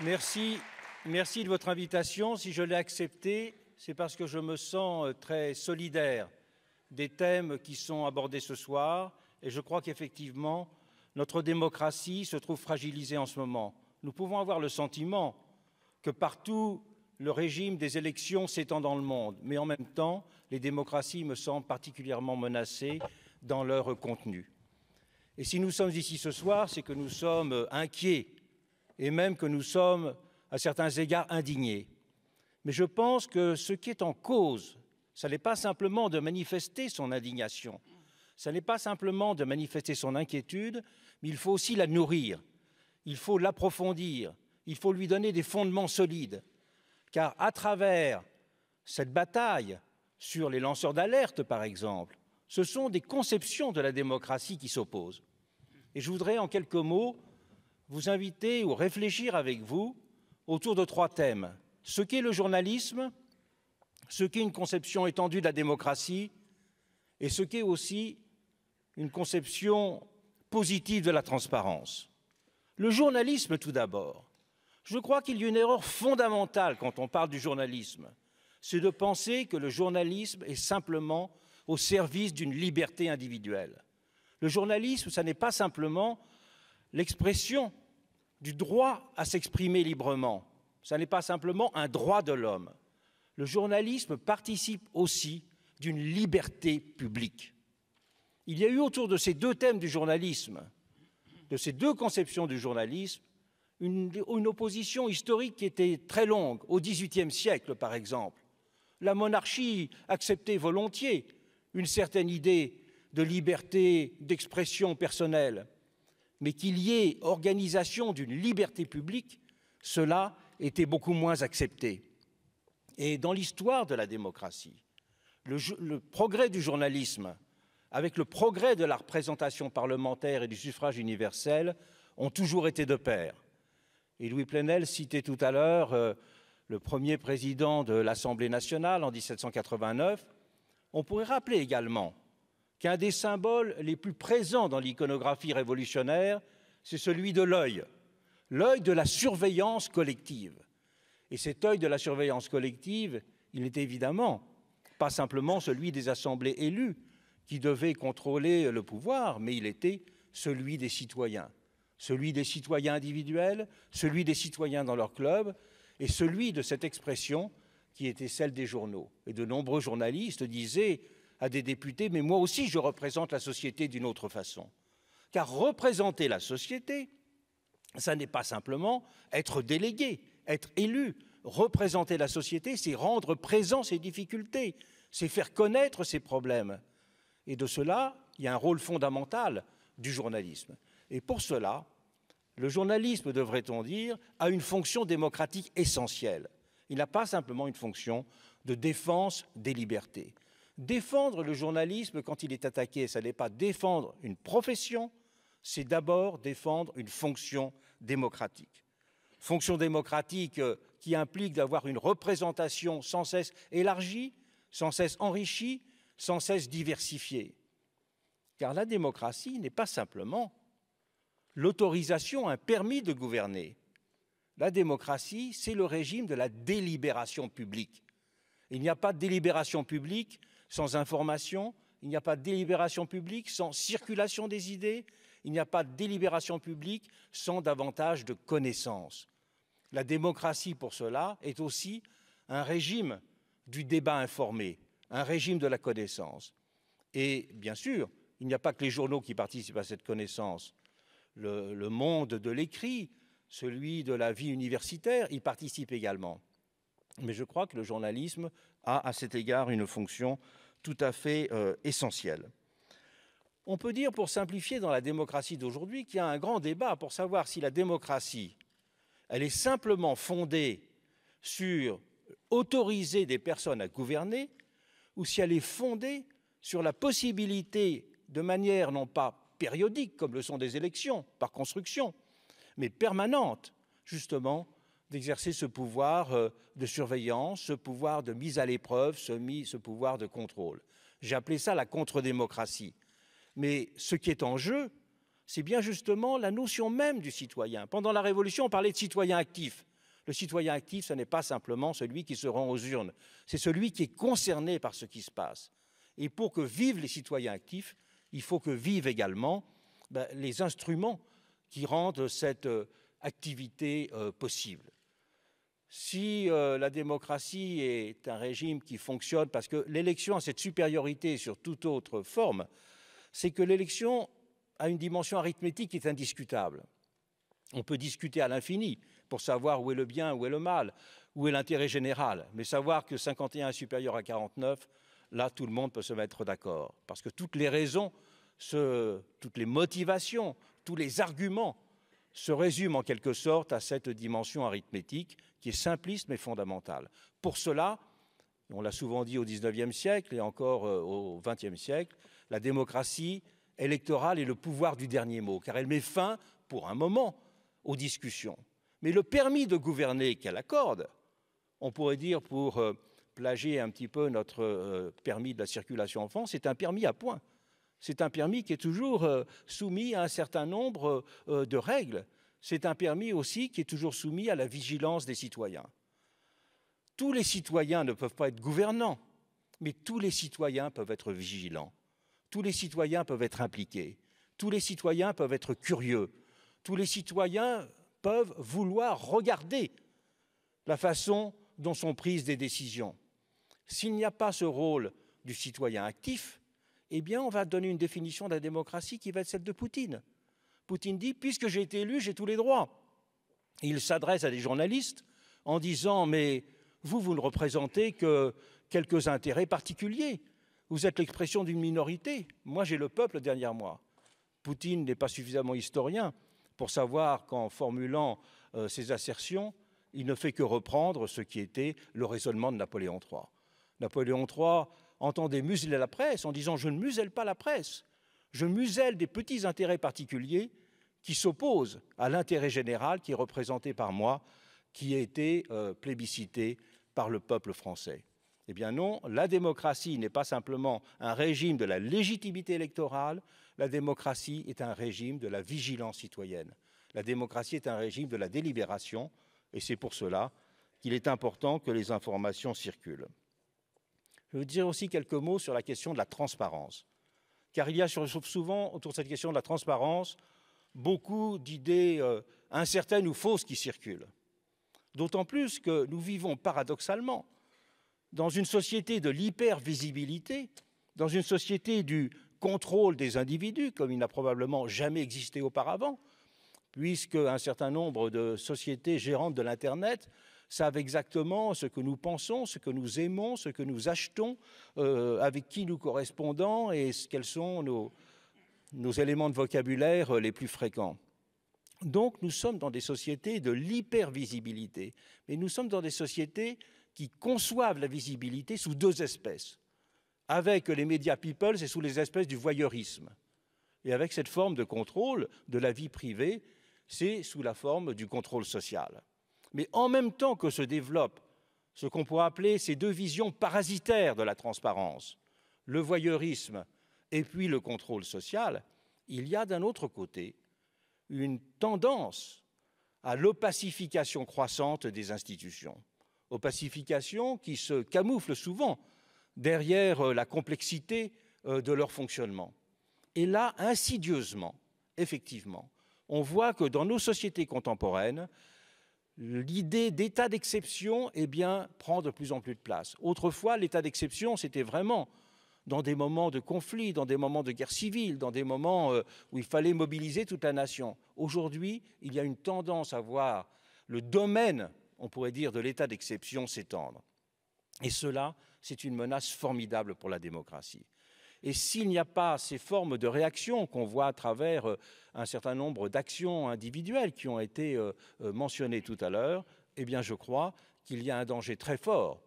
Merci, merci de votre invitation. Si je l'ai acceptée, c'est parce que je me sens très solidaire des thèmes qui sont abordés ce soir. Et je crois qu'effectivement, notre démocratie se trouve fragilisée en ce moment. Nous pouvons avoir le sentiment que partout, le régime des élections s'étend dans le monde. Mais en même temps, les démocraties me semblent particulièrement menacées dans leur contenu. Et si nous sommes ici ce soir, c'est que nous sommes inquiets et même que nous sommes, à certains égards, indignés. Mais je pense que ce qui est en cause, ce n'est pas simplement de manifester son indignation, ce n'est pas simplement de manifester son inquiétude, mais il faut aussi la nourrir, il faut l'approfondir, il faut lui donner des fondements solides. Car à travers cette bataille sur les lanceurs d'alerte, par exemple, ce sont des conceptions de la démocratie qui s'opposent. Et je voudrais, en quelques mots, vous inviter ou réfléchir avec vous autour de 3 thèmes. Ce qu'est le journalisme, ce qu'est une conception étendue de la démocratie et ce qu'est aussi une conception positive de la transparence. Le journalisme, tout d'abord. Je crois qu'il y a une erreur fondamentale quand on parle du journalisme. C'est de penser que le journalisme est simplement au service d'une liberté individuelle. Le journalisme, ça n'est pas simplement l'expression du droit à s'exprimer librement. Ça n'est pas simplement un droit de l'homme. Le journalisme participe aussi d'une liberté publique. Il y a eu autour de ces 2 thèmes du journalisme, de ces 2 conceptions du journalisme, une opposition historique qui était très longue, au XVIIIe siècle par exemple. La monarchie acceptait volontiers une certaine idée de liberté d'expression personnelle, mais qu'il y ait organisation d'une liberté publique, cela était beaucoup moins accepté. Et dans l'histoire de la démocratie, le progrès du journalisme, avec le progrès de la représentation parlementaire et du suffrage universel, ont toujours été de pair. Et Louis Plenel citait tout à l'heure le premier président de l'Assemblée nationale en 1789. On pourrait rappeler également qu'un des symboles les plus présents dans l'iconographie révolutionnaire, c'est celui de l'œil de la surveillance collective. Et cet œil de la surveillance collective, il n'est évidemment pas simplement celui des assemblées élues qui devaient contrôler le pouvoir, mais il était celui des citoyens individuels, celui des citoyens dans leur club, et celui de cette expression qui était celle des journaux. Et de nombreux journalistes disaient à des députés, mais moi aussi je représente la société d'une autre façon. Car représenter la société, ça n'est pas simplement être délégué, être élu. Représenter la société, c'est rendre présent ses difficultés, c'est faire connaître ses problèmes. Et de cela, il y a un rôle fondamental du journalisme. Et pour cela, le journalisme, devrait-on dire, a une fonction démocratique essentielle. Il n'a pas simplement une fonction de défense des libertés. Défendre le journalisme quand il est attaqué, ce n'est pas défendre une profession, c'est d'abord défendre une fonction démocratique. Fonction démocratique qui implique d'avoir une représentation sans cesse élargie, sans cesse enrichie, sans cesse diversifiée. Car la démocratie n'est pas simplement l'autorisation, un permis de gouverner. La démocratie, c'est le régime de la délibération publique. Il n'y a pas de délibération publique sans information, il n'y a pas de délibération publique sans circulation des idées, il n'y a pas de délibération publique sans davantage de connaissances. La démocratie, pour cela, est aussi un régime du débat informé, un régime de la connaissance. Et bien sûr, il n'y a pas que les journaux qui participent à cette connaissance. Le monde de l'écrit, celui de la vie universitaire, y participe également. Mais je crois que le journalisme a à cet égard une fonction tout à fait essentielle. On peut dire, pour simplifier, dans la démocratie d'aujourd'hui, qu'il y a un grand débat pour savoir si la démocratie, elle est simplement fondée sur autoriser des personnes à gouverner, ou si elle est fondée sur la possibilité, de manière non pas périodique, comme le sont des élections, par construction, mais permanente, justement, d'exercer ce pouvoir de surveillance, ce pouvoir de mise à l'épreuve, ce pouvoir de contrôle. J'ai appelé ça la contre-démocratie. Mais ce qui est en jeu, c'est bien justement la notion même du citoyen. Pendant la Révolution, on parlait de citoyen actif. Le citoyen actif, ce n'est pas simplement celui qui se rend aux urnes, c'est celui qui est concerné par ce qui se passe. Et pour que vivent les citoyens actifs, il faut que vivent également les instruments qui rendent cette activité possible. Si la démocratie est un régime qui fonctionne, parce que l'élection a cette supériorité sur toute autre forme, c'est que l'élection a une dimension arithmétique qui est indiscutable. On peut discuter à l'infini pour savoir où est le bien, où est le mal, où est l'intérêt général, mais savoir que 51 est supérieur à 49, là, tout le monde peut se mettre d'accord, parce que toutes les raisons, toutes les motivations, tous les arguments se résument en quelque sorte à cette dimension arithmétique qui est simpliste mais fondamentale. Pour cela, on l'a souvent dit au XIXe siècle et encore au XXe siècle, la démocratie électorale est le pouvoir du dernier mot, car elle met fin, pour un moment, aux discussions. Mais le permis de gouverner qu'elle accorde, on pourrait dire pour plagier un petit peu notre permis de la circulation en France, c'est un permis à points. C'est un permis qui est toujours soumis à un certain nombre de règles. C'est un permis aussi qui est toujours soumis à la vigilance des citoyens. Tous les citoyens ne peuvent pas être gouvernants, mais tous les citoyens peuvent être vigilants. Tous les citoyens peuvent être impliqués. Tous les citoyens peuvent être curieux. Tous les citoyens peuvent vouloir regarder la façon dont sont prises des décisions. S'il n'y a pas ce rôle du citoyen actif, eh bien, on va donner une définition de la démocratie qui va être celle de Poutine. Poutine dit « puisque j'ai été élu, j'ai tous les droits ». Il s'adresse à des journalistes en disant « mais vous ne représentez que quelques intérêts particuliers. Vous êtes l'expression d'une minorité. Moi, j'ai le peuple derrière moi ». Poutine n'est pas suffisamment historien pour savoir qu'en formulant ces assertions, il ne fait que reprendre ce qui était le raisonnement de Napoléon III. Napoléon III entendait museler la presse en disant « je ne muselle pas la presse, je muselle des petits intérêts particuliers qui s'opposent à l'intérêt général qui est représenté par moi, qui a été plébiscité par le peuple français ». Eh bien non, la démocratie n'est pas simplement un régime de la légitimité électorale, la démocratie est un régime de la vigilance citoyenne. La démocratie est un régime de la délibération, et c'est pour cela qu'il est important que les informations circulent. Je veux dire aussi quelques mots sur la question de la transparence, car il y a souvent autour de cette question de la transparence beaucoup d'idées incertaines ou fausses qui circulent. D'autant plus que nous vivons paradoxalement dans une société de l'hypervisibilité, dans une société du contrôle des individus, comme il n'a probablement jamais existé auparavant, puisque un certain nombre de sociétés gérantes de l'Internet savent exactement ce que nous pensons, ce que nous aimons, ce que nous achetons, avec qui nous correspondons et quels sont nos éléments de vocabulaire les plus fréquents. Donc nous sommes dans des sociétés de l'hypervisibilité, mais nous sommes dans des sociétés qui conçoivent la visibilité sous deux espèces. Avec les médias people, c'est sous les espèces du voyeurisme. Et avec cette forme de contrôle de la vie privée, c'est sous la forme du contrôle social. Mais en même temps que se développent ce qu'on pourrait appeler ces deux visions parasitaires de la transparence, le voyeurisme et puis le contrôle social, il y a d'un autre côté une tendance à l'opacification croissante des institutions. Opacification qui se camoufle souvent derrière la complexité de leur fonctionnement. Et là, insidieusement, effectivement, on voit que dans nos sociétés contemporaines, l'idée d'état d'exception prend de plus en plus de place. Autrefois, l'état d'exception, c'était vraiment dans des moments de conflit, dans des moments de guerre civile, dans des moments où il fallait mobiliser toute la nation. Aujourd'hui, il y a une tendance à voir le domaine, on pourrait dire, de l'état d'exception s'étendre. Et cela, c'est une menace formidable pour la démocratie. Et s'il n'y a pas ces formes de réaction qu'on voit à travers un certain nombre d'actions individuelles qui ont été mentionnées tout à l'heure, eh bien je crois qu'il y a un danger très fort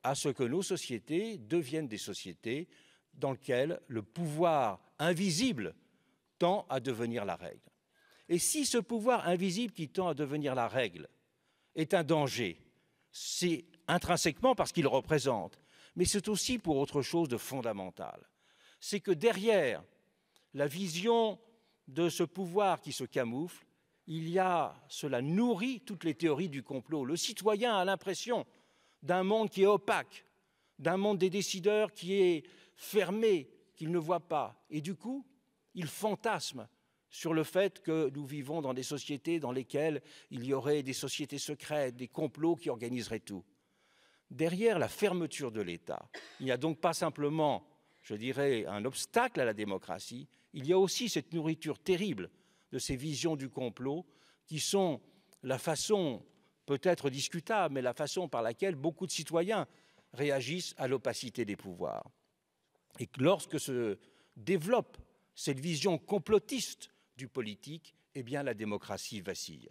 à ce que nos sociétés deviennent des sociétés dans lesquelles le pouvoir invisible tend à devenir la règle. Et si ce pouvoir invisible qui tend à devenir la règle est un danger, c'est intrinsèquement parce qu'il représente, mais c'est aussi pour autre chose de fondamental. C'est que derrière la vision de ce pouvoir qui se camoufle, cela nourrit toutes les théories du complot. Le citoyen a l'impression d'un monde qui est opaque, d'un monde des décideurs qui est fermé, qu'il ne voit pas. Et du coup, il fantasme sur le fait que nous vivons dans des sociétés dans lesquelles il y aurait des sociétés secrètes, des complots qui organiseraient tout. Derrière la fermeture de l'État, il n'y a donc pas simplement, je dirais, un obstacle à la démocratie, il y a aussi cette nourriture terrible de ces visions du complot qui sont la façon, peut-être discutable, mais la façon par laquelle beaucoup de citoyens réagissent à l'opacité des pouvoirs. Et que lorsque se développe cette vision complotiste du politique, eh bien la démocratie vacille.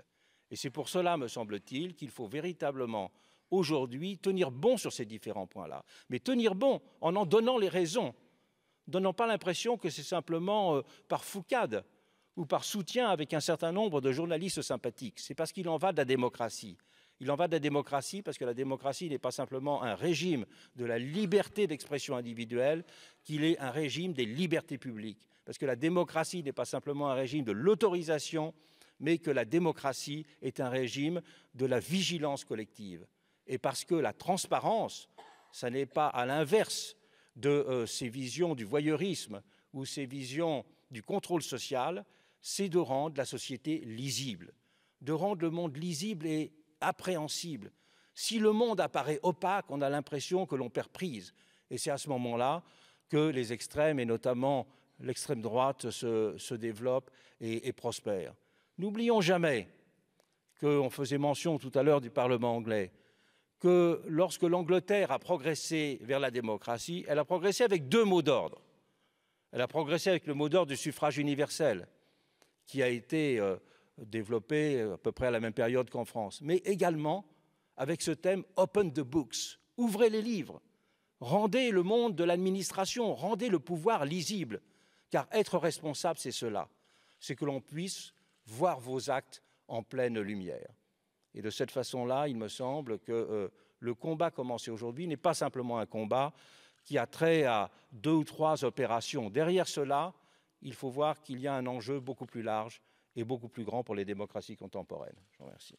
Et c'est pour cela, me semble-t-il, qu'il faut véritablement aujourd'hui tenir bon sur ces différents points-là, mais tenir bon en donnant les raisons, donnant pas l'impression que c'est simplement par foucade ou par soutien avec un certain nombre de journalistes sympathiques. C'est parce qu'il en va de la démocratie. Il en va de la démocratie parce que la démocratie n'est pas simplement un régime de la liberté d'expression individuelle, qu'il est un régime des libertés publiques. Parce que la démocratie n'est pas simplement un régime de l'autorisation, mais que la démocratie est un régime de la vigilance collective. Et parce que la transparence, ça n'est pas à l'inverse de ces visions du voyeurisme ou ces visions du contrôle social, c'est de rendre la société lisible, de rendre le monde lisible et appréhensible. Si le monde apparaît opaque, on a l'impression que l'on perd prise. Et c'est à ce moment-là que les extrêmes, et notamment l'extrême droite, se développent et prospèrent. N'oublions jamais qu'on faisait mention tout à l'heure du Parlement anglais, que lorsque l'Angleterre a progressé vers la démocratie, elle a progressé avec deux mots d'ordre. Elle a progressé avec le mot d'ordre du suffrage universel, qui a été développé à peu près à la même période qu'en France, mais également avec ce thème « Open the books », ouvrez les livres, rendez le monde de l'administration, rendez le pouvoir lisible, car être responsable, c'est cela, c'est que l'on puisse voir vos actes en pleine lumière. Et de cette façon-là, il me semble que le combat commencé aujourd'hui n'est pas simplement un combat qui a trait à 2 ou 3 opérations. Derrière cela, il faut voir qu'il y a un enjeu beaucoup plus large et beaucoup plus grand pour les démocraties contemporaines. Je vous remercie.